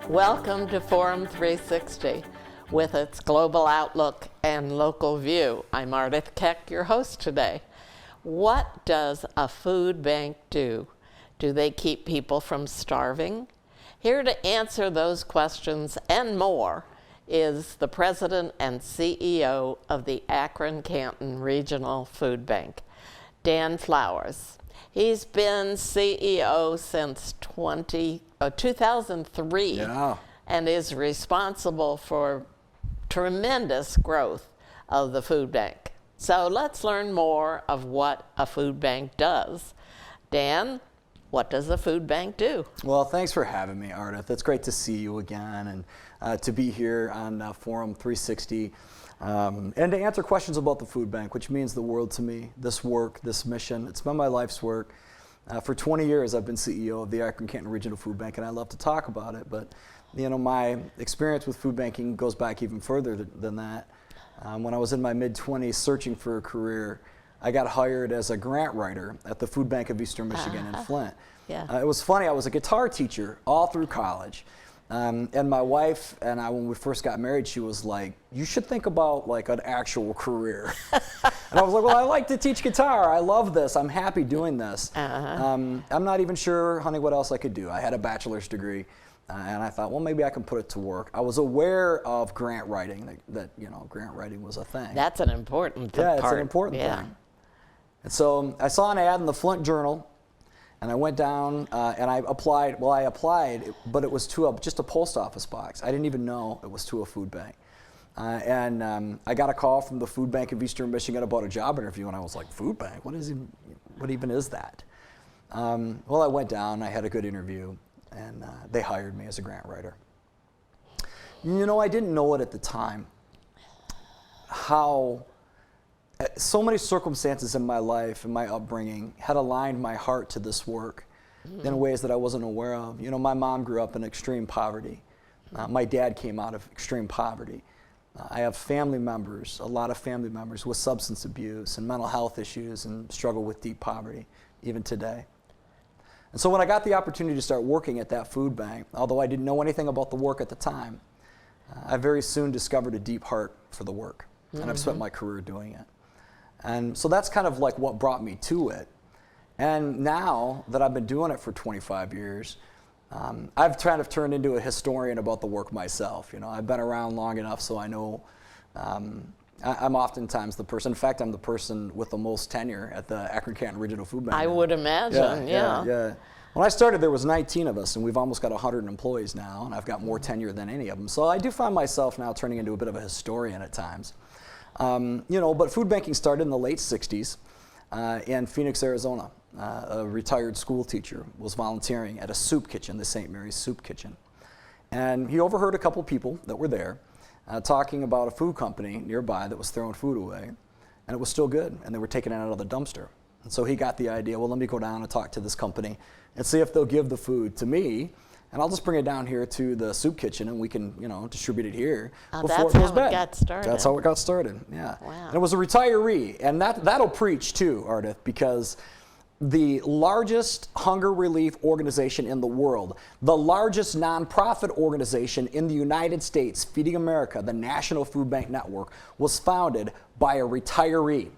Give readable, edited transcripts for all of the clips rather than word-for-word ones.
Welcome to Forum 360 with its global outlook and local view. I'm Ardith Keck, your host today. What does a food bank do? Do they keep people from starving? Here to answer those questions and more is the president and CEO of the Akron Canton Regional Food Bank, Dan Flowers. He's been CEO since 2003 and is responsible for tremendous growth of the food bank. So let's learn more of what a food bank does. Dan, what does a food bank do? Well, thanks for having me, Ardith. It's great to see you again and to be here on Forum 360 and to answer questions about the food bank, which means the world to me. This work, this mission, it's been my life's work. For 20 years, I've been CEO of the Akron Canton Regional Food Bank, and I love to talk about it. But you know, my experience with food banking goes back even further than that. When I was in my mid-20s searching for a career, I got hired as a grant writer at the Food Bank of Eastern Michigan in Flint. It was funny, I was a guitar teacher all through college. And my wife and I, when we first got married, she was like, you should think about like an actual career. And I was like, well, I like to teach guitar. I love this. I'm happy doing this. I'm not even sure, honey, what else I could do. I had a bachelor's degree. And I thought, well, maybe I can put it to work. I was aware of grant writing, that you know, grant writing was a thing. That's an important part. Yeah, it's an important thing. And so I saw an ad in the Flint Journal, and I went down and I applied. Well, I applied, but it was to just a post office box. I didn't even know it was to a food bank. And I got a call from the Food Bank of Eastern Michigan about a job interview, and I was like, food bank? What even is that? Well, I went down, I had a good interview, and they hired me as a grant writer. You know, I didn't know it at the time, how so many circumstances in my life and my upbringing had aligned my heart to this work in ways that I wasn't aware of. You know, my mom grew up in extreme poverty. My dad came out of extreme poverty. I have family members, a lot of family members with substance abuse and mental health issues and struggle with deep poverty, even today. And so when I got the opportunity to start working at that food bank, although I didn't know anything about the work at the time, I very soon discovered a deep heart for the work. And I've spent my career doing it. And so that's kind of like what brought me to it. And now that I've been doing it for 25 years, I've kind of turned into a historian about the work myself. You know, I've been around long enough so I know I'm oftentimes the person, in fact, I'm the person with the most tenure at the Akron Canton Regional Food Bank. I would imagine, yeah. When I started, there was 19 of us, and we've almost got 100 employees now, and I've got more tenure than any of them. So I do find myself now turning into a bit of a historian at times. You know, but food banking started in the late 60s in Phoenix, Arizona. A retired school teacher was volunteering at a soup kitchen, the St. Mary's Soup Kitchen. And he overheard a couple people that were there talking about a food company nearby that was throwing food away, and it was still good, and they were taking it out of the dumpster. And so he got the idea, well, let me go down and talk to this company and see if they'll give the food to me, and I'll just bring it down here to the soup kitchen, and we can, you know, distribute it here before it goes bad. Got started. That's how it got started, yeah. Wow. And it was a retiree, and that'll preach too, Ardith, because the largest hunger relief organization in the world, the largest nonprofit organization in the United States, Feeding America, the National Food Bank Network, was founded by a retiree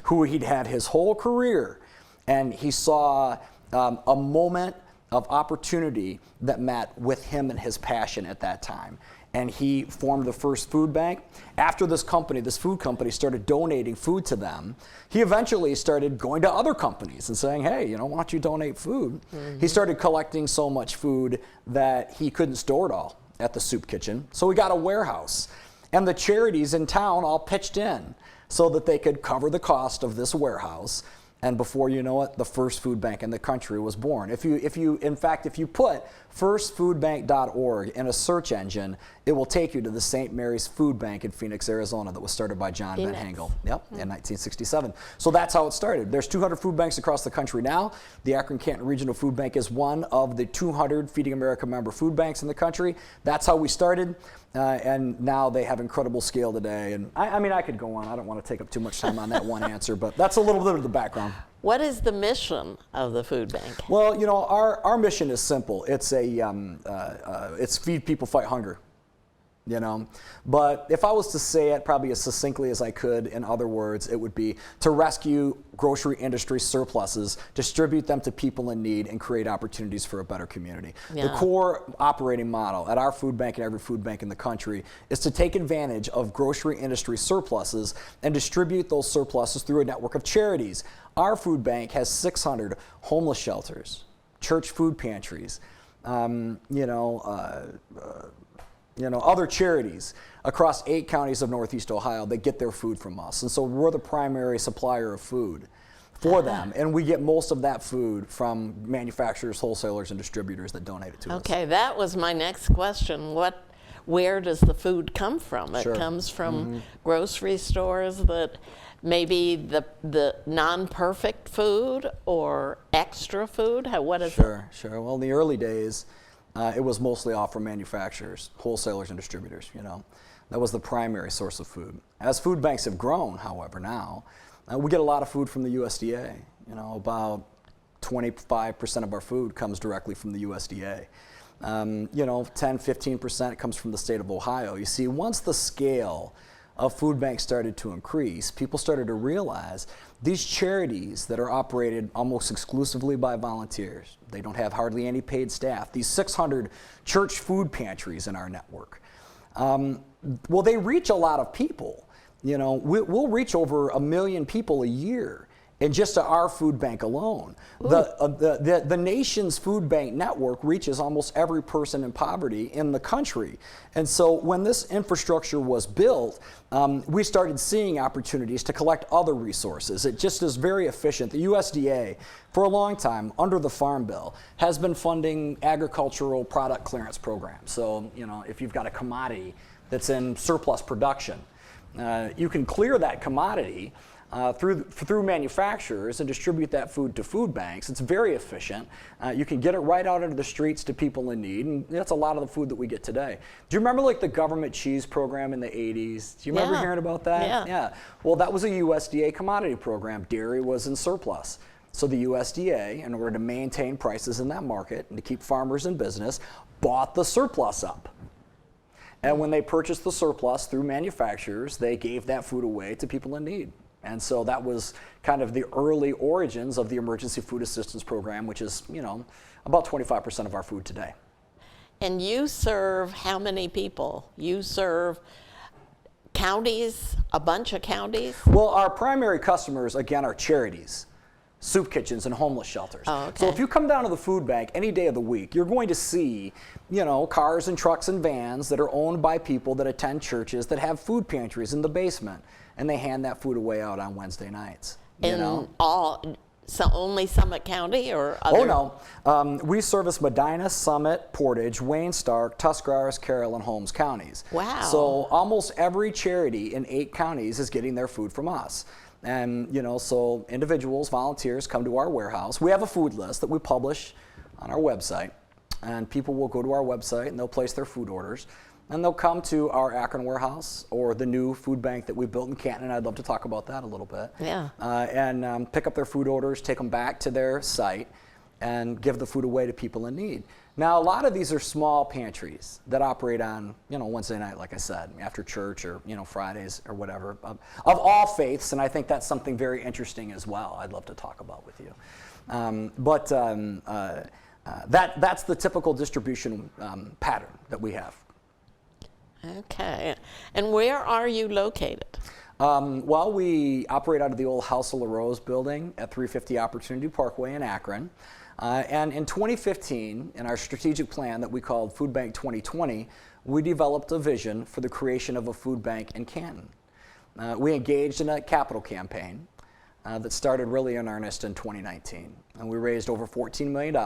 who he'd had his whole career, and he saw a moment of opportunity that met with him and his passion at that time. And he formed the first food bank. After this food company started donating food to them, he eventually started going to other companies and saying, hey, you know, why don't you donate food? He started collecting so much food that he couldn't store it all at the soup kitchen. So he got a warehouse. And the charities in town all pitched in so that they could cover the cost of this warehouse. And before you know it, the first food bank in the country was born. If you put firstfoodbank.org, in a search engine, it will take you to the St. Mary's Food Bank in Phoenix, Arizona, that was started by John Van Hengel. Yep, in 1967. So that's how it started. There's 200 food banks across the country now. The Akron Canton Regional Food Bank is one of the 200 Feeding America member food banks in the country. That's how we started. And now they have incredible scale today. And I mean, I could go on. I don't want to take up too much time on that one answer, but that's a little bit of the background. What is the mission of the food bank? Well, you know, our mission is simple. It's it's feed people, fight hunger. You know, but if I was to say it probably as succinctly as I could, in other words, it would be to rescue grocery industry surpluses, distribute them to people in need, and create opportunities for a better community. Yeah. The core operating model at our food bank and every food bank in the country is to take advantage of grocery industry surpluses and distribute those surpluses through a network of charities. Our food bank has 600 homeless shelters, church food pantries, other charities across 8 counties of Northeast Ohio that get their food from us. And so we're the primary supplier of food for them. And we get most of that food from manufacturers, wholesalers, and distributors that donate it to us. Okay, that was my next question. Where does the food come from? It Sure. comes from grocery stores that maybe the non-perfect food or extra food? What is it? Sure. Well, in the early days, it was mostly off from manufacturers, wholesalers, and distributors. You know, that was the primary source of food. As food banks have grown, however, now we get a lot of food from the USDA. You know, about 25% of our food comes directly from the USDA. 10-15% comes from the state of Ohio. You see, once the scale of food banks started to increase, people started to realize these charities that are operated almost exclusively by volunteers, they don't have hardly any paid staff, these 600 church food pantries in our network, well, they reach a lot of people. You know, we'll reach over 1 million people a year in just our food bank alone. The nation's food bank network reaches almost every person in poverty in the country. And so when this infrastructure was built, we started seeing opportunities to collect other resources. It just is very efficient. The USDA, for a long time, under the Farm Bill, has been funding agricultural product clearance programs. So, you know, if you've got a commodity that's in surplus production, you can clear that commodity through manufacturers and distribute that food to food banks. It's very efficient. You can get it right out into the streets to people in need, and that's a lot of the food that we get today. Do you remember like the government cheese program in the 80s? Do you remember hearing about that? Yeah. Well, that was a USDA commodity program. Dairy was in surplus. So the USDA, in order to maintain prices in that market and to keep farmers in business, bought the surplus up. And when they purchased the surplus through manufacturers, they gave that food away to people in need. And so that was kind of the early origins of the Emergency Food Assistance Program, which is, you know, about 25% of our food today. And you serve how many people? You serve counties, a bunch of counties? Well, our primary customers, again, are charities, soup kitchens, and homeless shelters. Oh, okay. So if you come down to the food bank any day of the week, you're going to see, you know, cars and trucks and vans that are owned by people that attend churches that have food pantries in the basement, and they hand that food away out on Wednesday nights. So only Summit County or other? Oh, no. We service Medina, Summit, Portage, Wayne, Stark, Tuscarawas, Carroll, and Holmes counties. Wow. So almost every charity in 8 counties is getting their food from us. And, you know, so individuals, volunteers come to our warehouse. We have a food list that we publish on our website, and people will go to our website and they'll place their food orders. And they'll come to our Akron warehouse or the new food bank that we built in Canton, and I'd love to talk about that a little bit. Yeah. And pick up their food orders, take them back to their site, and give the food away to people in need. Now, a lot of these are small pantries that operate on, you know, Wednesday night, like I said, after church or, you know, Fridays or whatever, of all faiths, and I think that's something very interesting as well I'd love to talk about with you. That's the typical distribution pattern that we have. Okay. And where are you located? Well, we operate out of the old House of La Rose building at 350 Opportunity Parkway in Akron. And in 2015, in our strategic plan that we called Food Bank 2020, we developed a vision for the creation of a food bank in Canton. We engaged in a capital campaign that started really in earnest in 2019. And we raised over $14 million.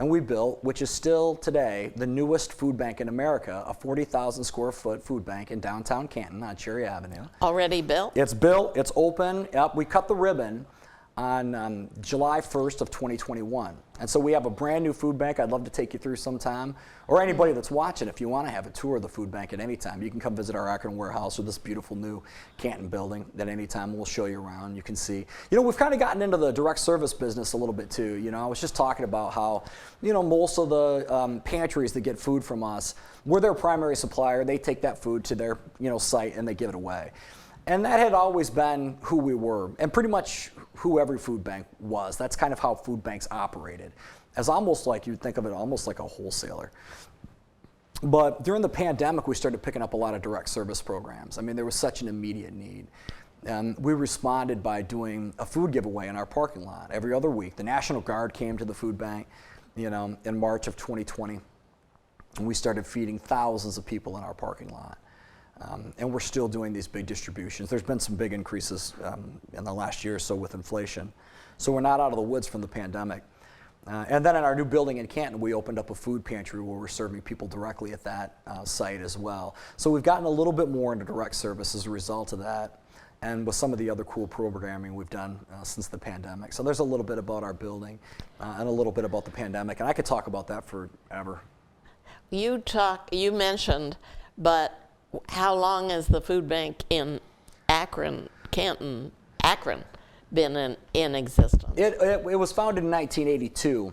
and we built, which is still today the newest food bank in America, a 40,000 square foot food bank in downtown Canton on Cherry Avenue. Already built? It's built, it's open. Yep, we cut the ribbon on July 1st of 2021. And so we have a brand new food bank. I'd love to take you through sometime. Or anybody that's watching, if you want to have a tour of the food bank at any time, you can come visit our Akron warehouse or this beautiful new Canton building at any time. We'll show you around. You can see. You know, we've kind of gotten into the direct service business a little bit too. You know, I was just talking about how, you know, most of the pantries that get food from us, we're their primary supplier. They take that food to their, you know, site and they give it away. And that had always been who we were, and pretty much who every food bank was. That's kind of how food banks operated, as almost like, you'd think of it almost like a wholesaler. But during the pandemic, we started picking up a lot of direct service programs. I mean, there was such an immediate need. And we responded by doing a food giveaway in our parking lot every other week. The National Guard came to the food bank, you know, in March of 2020, and we started feeding thousands of people in our parking lot. And we're still doing these big distributions. There's been some big increases in the last year or so with inflation. So we're not out of the woods from the pandemic. And then in our new building in Canton, we opened up a food pantry where we're serving people directly at that site as well. So we've gotten a little bit more into direct service as a result of that, and with some of the other cool programming we've done since the pandemic. So there's a little bit about our building and a little bit about the pandemic, and I could talk about that forever. You mentioned, but how long has the food bank in Akron, been in existence? It was founded in 1982.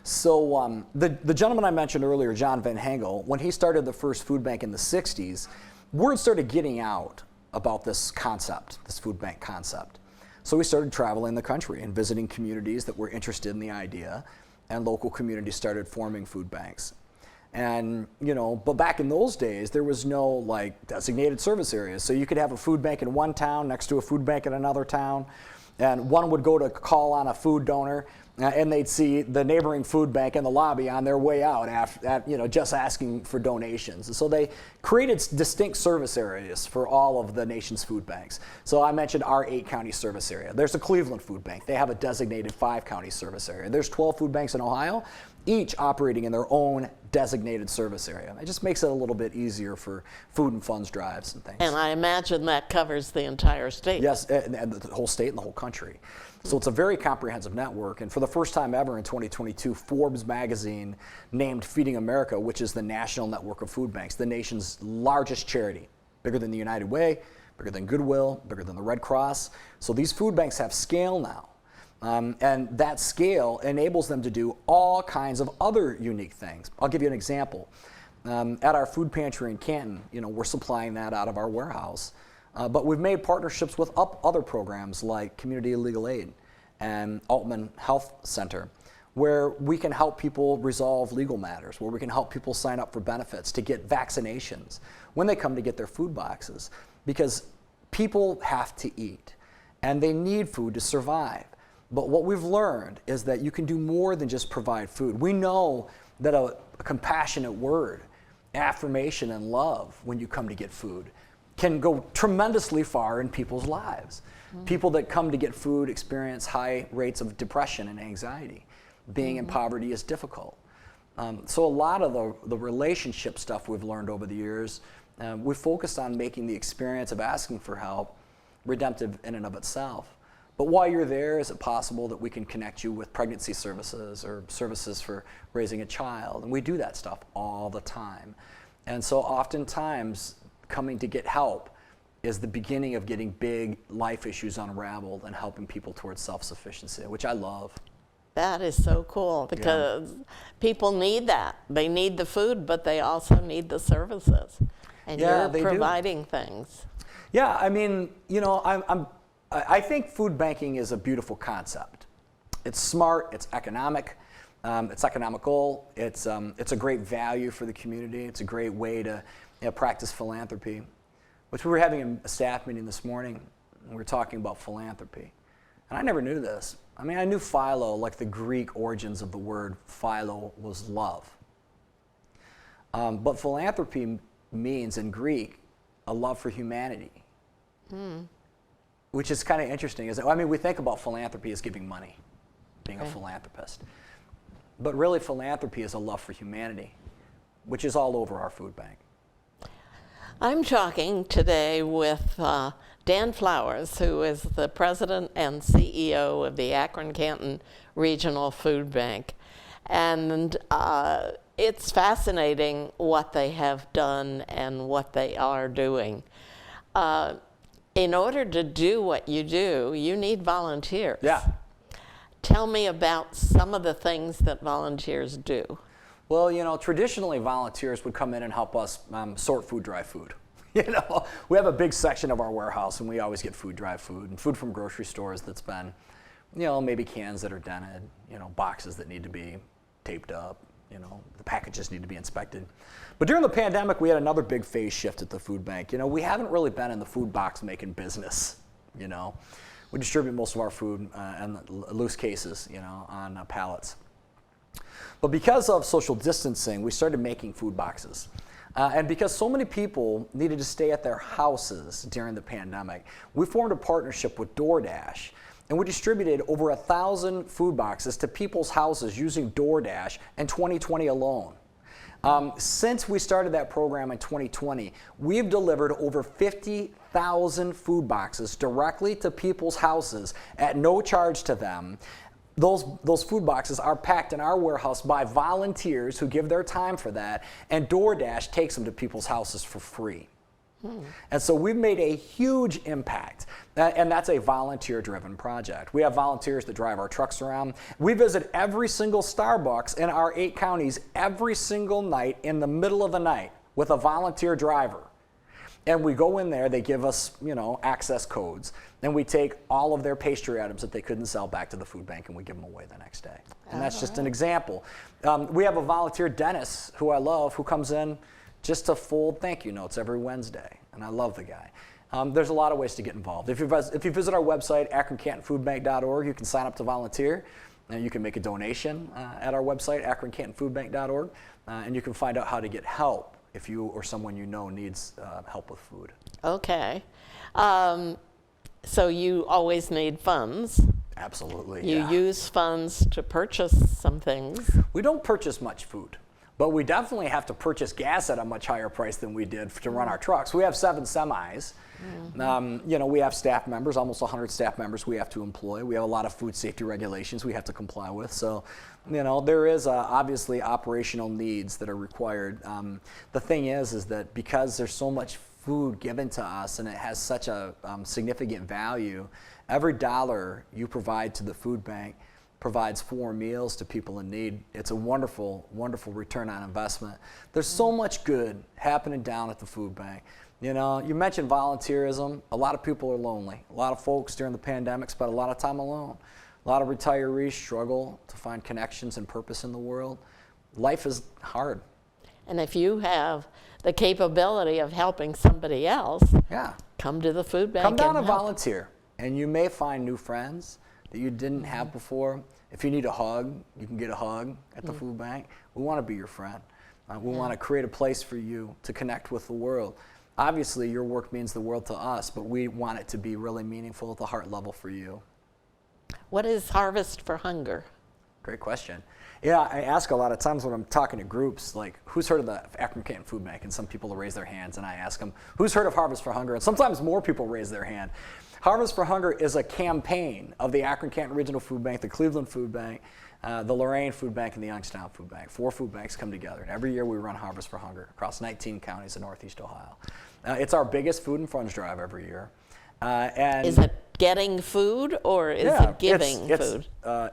So the gentleman I mentioned earlier, John Van Hengel, when he started the first food bank in the 60s, word started getting out about this concept, this food bank concept. So we started traveling the country and visiting communities that were interested in the idea, and local communities started forming food banks. And, you know, but back in those days, there was no like designated service areas. So you could have a food bank in one town next to a food bank in another town, and one would go to call on a food donor, and they'd see the neighboring food bank in the lobby on their way out, you know, just asking for donations. And so they created distinct service areas for all of the nation's food banks. So I mentioned our 8-county service area. There's a Cleveland food bank. They have a designated 5-county service area. There's 12 food banks in Ohio, each operating in their own designated service area. It just makes it a little bit easier for food and funds drives and things. And I imagine that covers the entire state. Yes, and the whole state and the whole country. So it's a very comprehensive network, and for the first time ever in 2022, Forbes magazine named Feeding America, which is the national network of food banks, the nation's largest charity, bigger than the United Way, bigger than Goodwill, bigger than the Red Cross. So these food banks have scale now. And that scale enables them to do all kinds of other unique things. I'll give you an example. At our food pantry in Canton, you know, we're supplying that out of our warehouse. But we've made partnerships with other programs like Community Legal Aid and Altman Health Center, where we can help people resolve legal matters, where we can help people sign up for benefits, to get vaccinations when they come to get their food boxes. Because people have to eat, and they need food to survive. But what we've learned is that you can do more than just provide food. We know that a compassionate word, affirmation, and love when you come to get food can go tremendously far in people's lives. People that come to get food experience high rates of depression and anxiety. Being in poverty is difficult. So a lot of the relationship stuff we've learned over the years, we've focused on making the experience of asking for help redemptive in and of itself. But while you're there, is it possible that we can connect you with pregnancy services or services for raising a child? And we do that stuff all the time. And so oftentimes, coming to get help is the beginning of getting big life issues unraveled and helping people towards self-sufficiency, which I love. That is so cool, because people need that. They need the food, but they also need the services. And you're providing things. Yeah, I mean, you know, I think food banking is a beautiful concept. It's smart, it's economic, it's economical, it's a great value for the community, it's a great way to practice philanthropy, which we were having a staff meeting this morning, and we were talking about philanthropy. And I never knew this. I mean, I knew philo, like the Greek origins of the word philo was love. But philanthropy means in Greek a love for humanity. Which is kind of interesting. I mean, we think about philanthropy as giving money, being a philanthropist. but really philanthropy is a love for humanity, which is all over our food bank. I'm talking today with Dan Flowers, who is the president and CEO of the Akron Canton Regional Food Bank. And it's fascinating what they have done and what they are doing. In order to do what you do, you need volunteers. Yeah. Tell me about some of the things that volunteers do. Well, you know, traditionally volunteers would come in and help us sort food, dry food. You know, we have a big section of our warehouse and we always get food, dry food, and food from grocery stores that's been, you know, maybe cans that are dented, you know, boxes that need to be taped up, you know, the packages need to be inspected. But during the pandemic, we had another big phase shift at the food bank. You know, we haven't really been in the food box making business, you know. We distribute most of our food in loose cases, you know, on pallets. But because of social distancing, we started making food boxes. And because so many people needed to stay at their houses during the pandemic, we formed a partnership with DoorDash. And we distributed over 1,000 food boxes to people's houses using DoorDash in 2020 alone. Since we started that program in 2020, we've delivered over 50,000 food boxes directly to people's houses at no charge to them. Those food boxes are packed in our warehouse by volunteers who give their time for that, and DoorDash takes them to people's houses for free. And so we've made a huge impact, and that's a volunteer-driven project. We have volunteers that drive our trucks around. We visit every single Starbucks in our 8 counties every single night in the middle of the night with a volunteer driver. And we go in there, they give us, you know, access codes, and we take all of their pastry items that they couldn't sell back to the food bank, and we give them away the next day. And that's just an example. We have a volunteer dentist who I love, who comes in just to fold thank you notes every Wednesday, and I love the guy. There's a lot of ways to get involved. If you visit our website, akroncantonfoodbank.org, you can sign up to volunteer, and you can make a donation at our website, akroncantonfoodbank.org, and you can find out how to get help if you or someone you know needs help with food. Okay. So you always need funds. Absolutely, You yeah. use funds to purchase some things. We don't purchase much food, but we definitely have to purchase gas at a much higher price than we did to run our trucks. We have 7 semis. You know, we have staff members, almost 100 staff members we have to employ. We have a lot of food safety regulations we have to comply with. So, you know, there is obviously operational needs that are required. The thing is that because there's so much food given to us and it has such a significant value, every dollar you provide to the food bank provides 4 meals to people in need. It's a wonderful, wonderful return on investment. There's so much good happening down at the food bank. You know, you mentioned volunteerism. A lot of people are lonely. A lot of folks during the pandemic spent a lot of time alone. A lot of retirees struggle to find connections and purpose in the world. Life is hard. And if you have the capability of helping somebody else, Yeah. come to the food bank. Come down and help. volunteer, and you may find new friends that you didn't have before. If you need a hug, you can get a hug at the food bank. We want to be your friend. We want to create a place for you to connect with the world. Obviously, your work means the world to us, but we want it to be really meaningful at the heart level for you. What is Harvest for Hunger? Great question. Yeah, I ask a lot of times when I'm talking to groups, like, who's heard of the Akron Canton Food Bank? And some people will raise their hands, and I ask them, who's heard of Harvest for Hunger? And sometimes more people raise their hand. Harvest for Hunger is a campaign of the Akron Canton Regional Food Bank, the Cleveland Food Bank, the Lorain Food Bank, and the Youngstown Food Bank. 4 food banks come together, and every year we run Harvest for Hunger across 19 counties in Northeast Ohio. It's our biggest food and funds drive every year. And Is it getting food or is it giving food?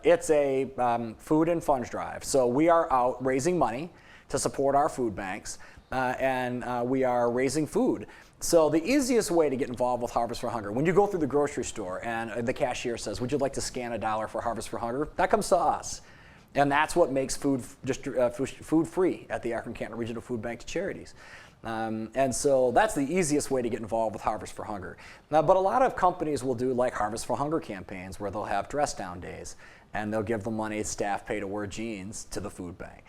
It's a food and funds drive. So we are out raising money to support our food banks, and we are raising food. So the easiest way to get involved with Harvest for Hunger, when you go through the grocery store and the cashier says, would you like to scan $1 for Harvest for Hunger? That comes to us. And that's what makes food free at the Akron Canton Regional Food Bank to charities. And so that's the easiest way to get involved with Harvest for Hunger. But a lot of companies will do like Harvest for Hunger campaigns where they'll have dress down days and they'll give the money staff pay to wear jeans to the food bank.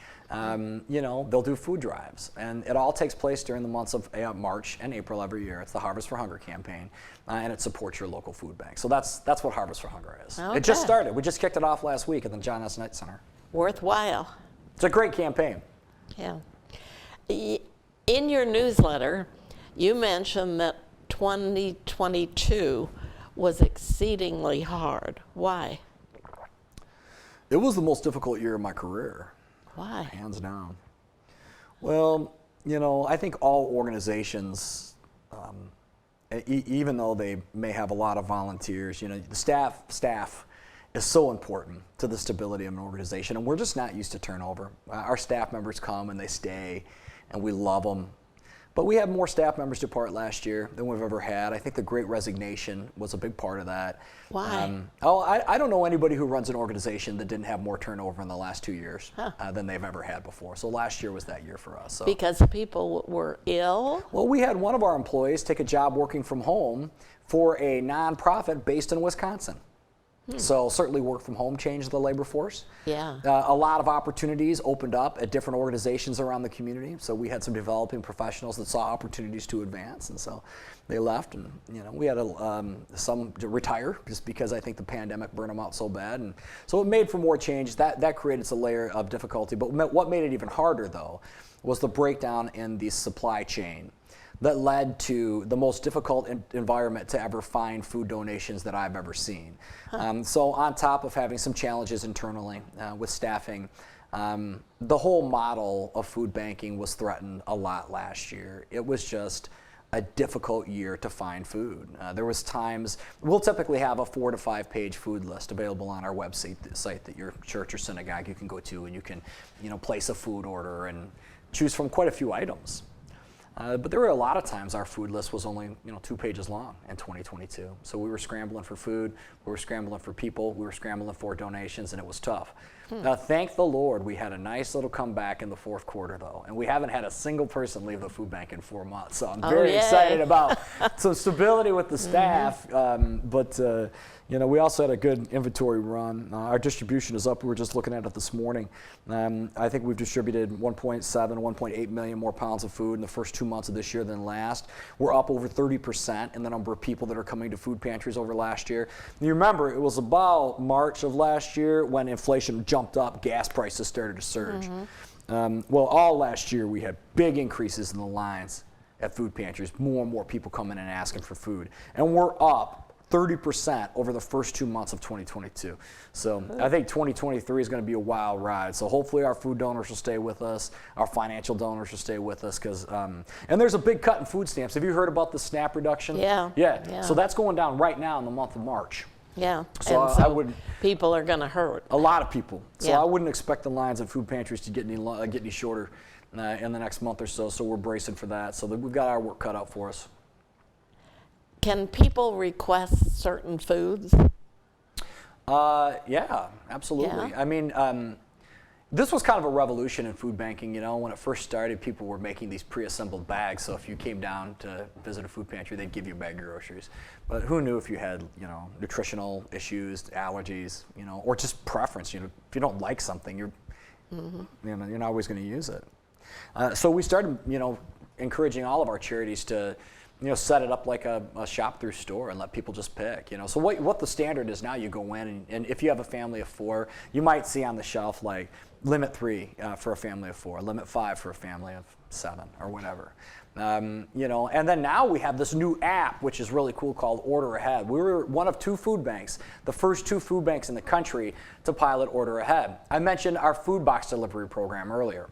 You know, they'll do food drives, and it all takes place during the months of March and April every year. It's the Harvest for Hunger campaign, and it supports your local food bank. So that's what Harvest for Hunger is. Okay. It just started. We just kicked it off last week at the John S. Knight Center. Worthwhile. It's a great campaign. Yeah. In your newsletter, you mentioned that 2022 was exceedingly hard. Why? It was the most difficult year of my career. Why? Hands down. Well, I think all organizations, even though they may have a lot of volunteers, the staff is so important to the stability of an organization, and we're just not used to turnover. Our staff members come and they stay, and we love them. But we had more staff members depart last year than we've ever had. I think the Great Resignation was a big part of that. Why? I don't know anybody who runs an organization that didn't have more turnover in the last 2 years than they've ever had before. So last year was that year for us. So. Because people were ill? Well, we had one of our employees take a job working from home for a nonprofit based in Wisconsin. So certainly work from home changed the labor force. Yeah. A lot of opportunities opened up at different organizations around the community. So we had some developing professionals that saw opportunities to advance, and so they left. And we had some retire just because I think the pandemic burned them out so bad. And so it made for more change. That created a layer of difficulty. But what made it even harder, though, was the breakdown in the supply chain that led to the most difficult environment to ever find food donations that I've ever seen. So on top of having some challenges internally with staffing, the whole model of food banking was threatened a lot last year. It was just a difficult year to find food. There was times, we'll typically have a 4 to 5 page food list available on our website, the site that your church or synagogue you can go to, and you can place a food order and choose from quite a few items. But there were a lot of times our food list was only 2 pages long in 2022. So we were scrambling for food, we were scrambling for people, we were scrambling for donations, and it was tough. Thank the Lord we had a nice little comeback in the fourth quarter, though, and we haven't had a single person leave the food bank in 4 months. So I'm very excited about some stability with the staff. But we also had a good inventory run. Our distribution is up. We were just looking at it this morning. I think we've distributed 1.7, 1.8 million more pounds of food in the first 2 months of this year than last. We're up over 30% in the number of people that are coming to food pantries over last year. You remember, it was about March of last year when inflation jumped up, gas prices started to surge. Well, all last year we had big increases in the lines at food pantries, more and more people coming in and asking for food. And we're up 30% over the first 2 months of 2022. So I think 2023 is going to be a wild ride. So hopefully our food donors will stay with us, our financial donors will stay with us, because and there's a big cut in food stamps. Have you heard about the SNAP reduction? Yeah. So that's going down right now in the month of March. Yeah. So I would. People are going to hurt. A lot of people. So I wouldn't expect the lines at food pantries to get any shorter in the next month or so. So we're bracing for that. So we've got our work cut out for us. Can people request certain foods? Yeah, absolutely. Yeah. I mean, this was kind of a revolution in food banking. When it first started, people were making these pre-assembled bags. So if you came down to visit a food pantry, they'd give you a bag of groceries. But who knew if you had, nutritional issues, allergies, or just preference. If you don't like something, you're not always going to use it. So we started, encouraging all of our charities to set it up like a shop through store and let people just pick. So what the standard is now, you go in and if you have a family of 4, you might see on the shelf like limit 3 for a family of 4, limit 5 for a family of 7 or whatever. And then now we have this new app which is really cool called Order Ahead. We were one of 2 food banks, the first 2 food banks in the country to pilot Order Ahead. I mentioned our food box delivery program earlier.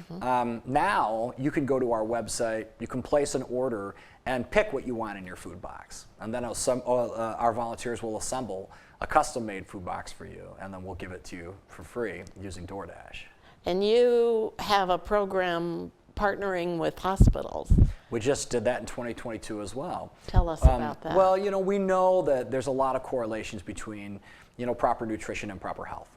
Now you can go to our website, you can place an order and pick what you want in your food box. And then our volunteers will assemble a custom-made food box for you, and then we'll give it to you for free using DoorDash. And you have a program partnering with hospitals. We just did that in 2022 as well. Tell us about that. Well, we know that there's a lot of correlations between, proper nutrition and proper health.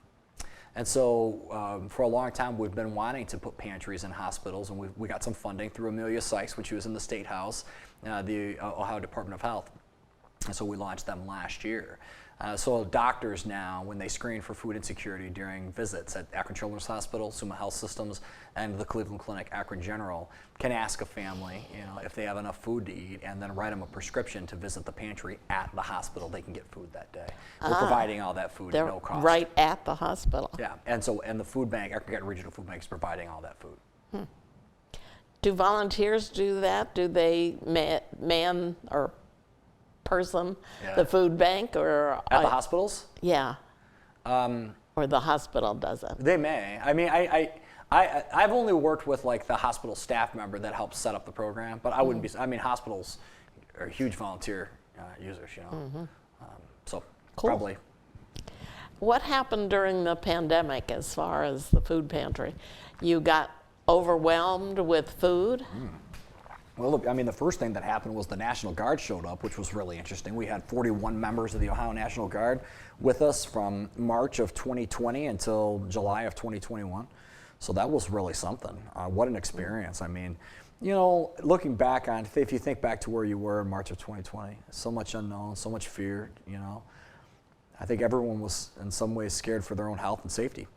And so for a long time, we've been wanting to put pantries in hospitals, and we got some funding through Amelia Sykes when she was in the State House, the Ohio Department of Health. And so we launched them last year. So doctors now, when they screen for food insecurity during visits at Akron Children's Hospital, Summa Health Systems, and the Cleveland Clinic, Akron General, can ask a family, if they have enough food to eat, and then write them a prescription to visit the pantry at the hospital. They can get food that day. We're providing all that food at no cost. Right at the hospital. Yeah, and the food bank, Akron Canton Regional Food Bank, is providing all that food. Do volunteers do that? Do they man or person the food bank, or at the hospitals? Yeah. Or the hospital does it? They may. I mean, I've only worked with like the hospital staff member that helps set up the program, but I wouldn't be. I mean, hospitals are huge volunteer users, so Cool. probably. What happened during the pandemic as far as the food pantry? You got overwhelmed with food? Well, look, I mean, the first thing that happened was the National Guard showed up, which was really interesting. We had 41 members of the Ohio National Guard with us from March of 2020 until July of 2021. So that was really something. What an experience. I mean, looking back on, if you think back to where you were in March of 2020, so much unknown, so much fear, I think everyone was in some ways scared for their own health and safety,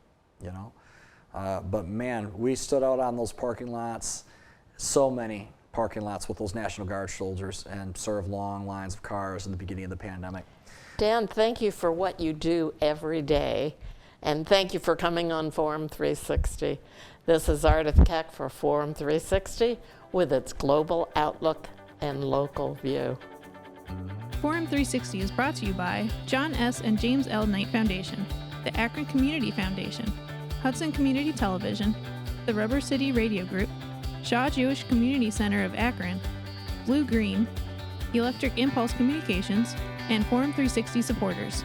But man, we stood out on those parking lots, so many parking lots with those National Guard soldiers, and served long lines of cars in the beginning of the pandemic. Dan, thank you for what you do every day, and thank you for coming on Forum 360. This is Ardith Keck for Forum 360 with its global outlook and local view. Forum 360 is brought to you by John S. and James L. Knight Foundation, the Akron Community Foundation, Hudson Community Television, the Rubber City Radio Group, Shaw Jewish Community Center of Akron, Blue Green, Electric Impulse Communications, and Forum 360 supporters.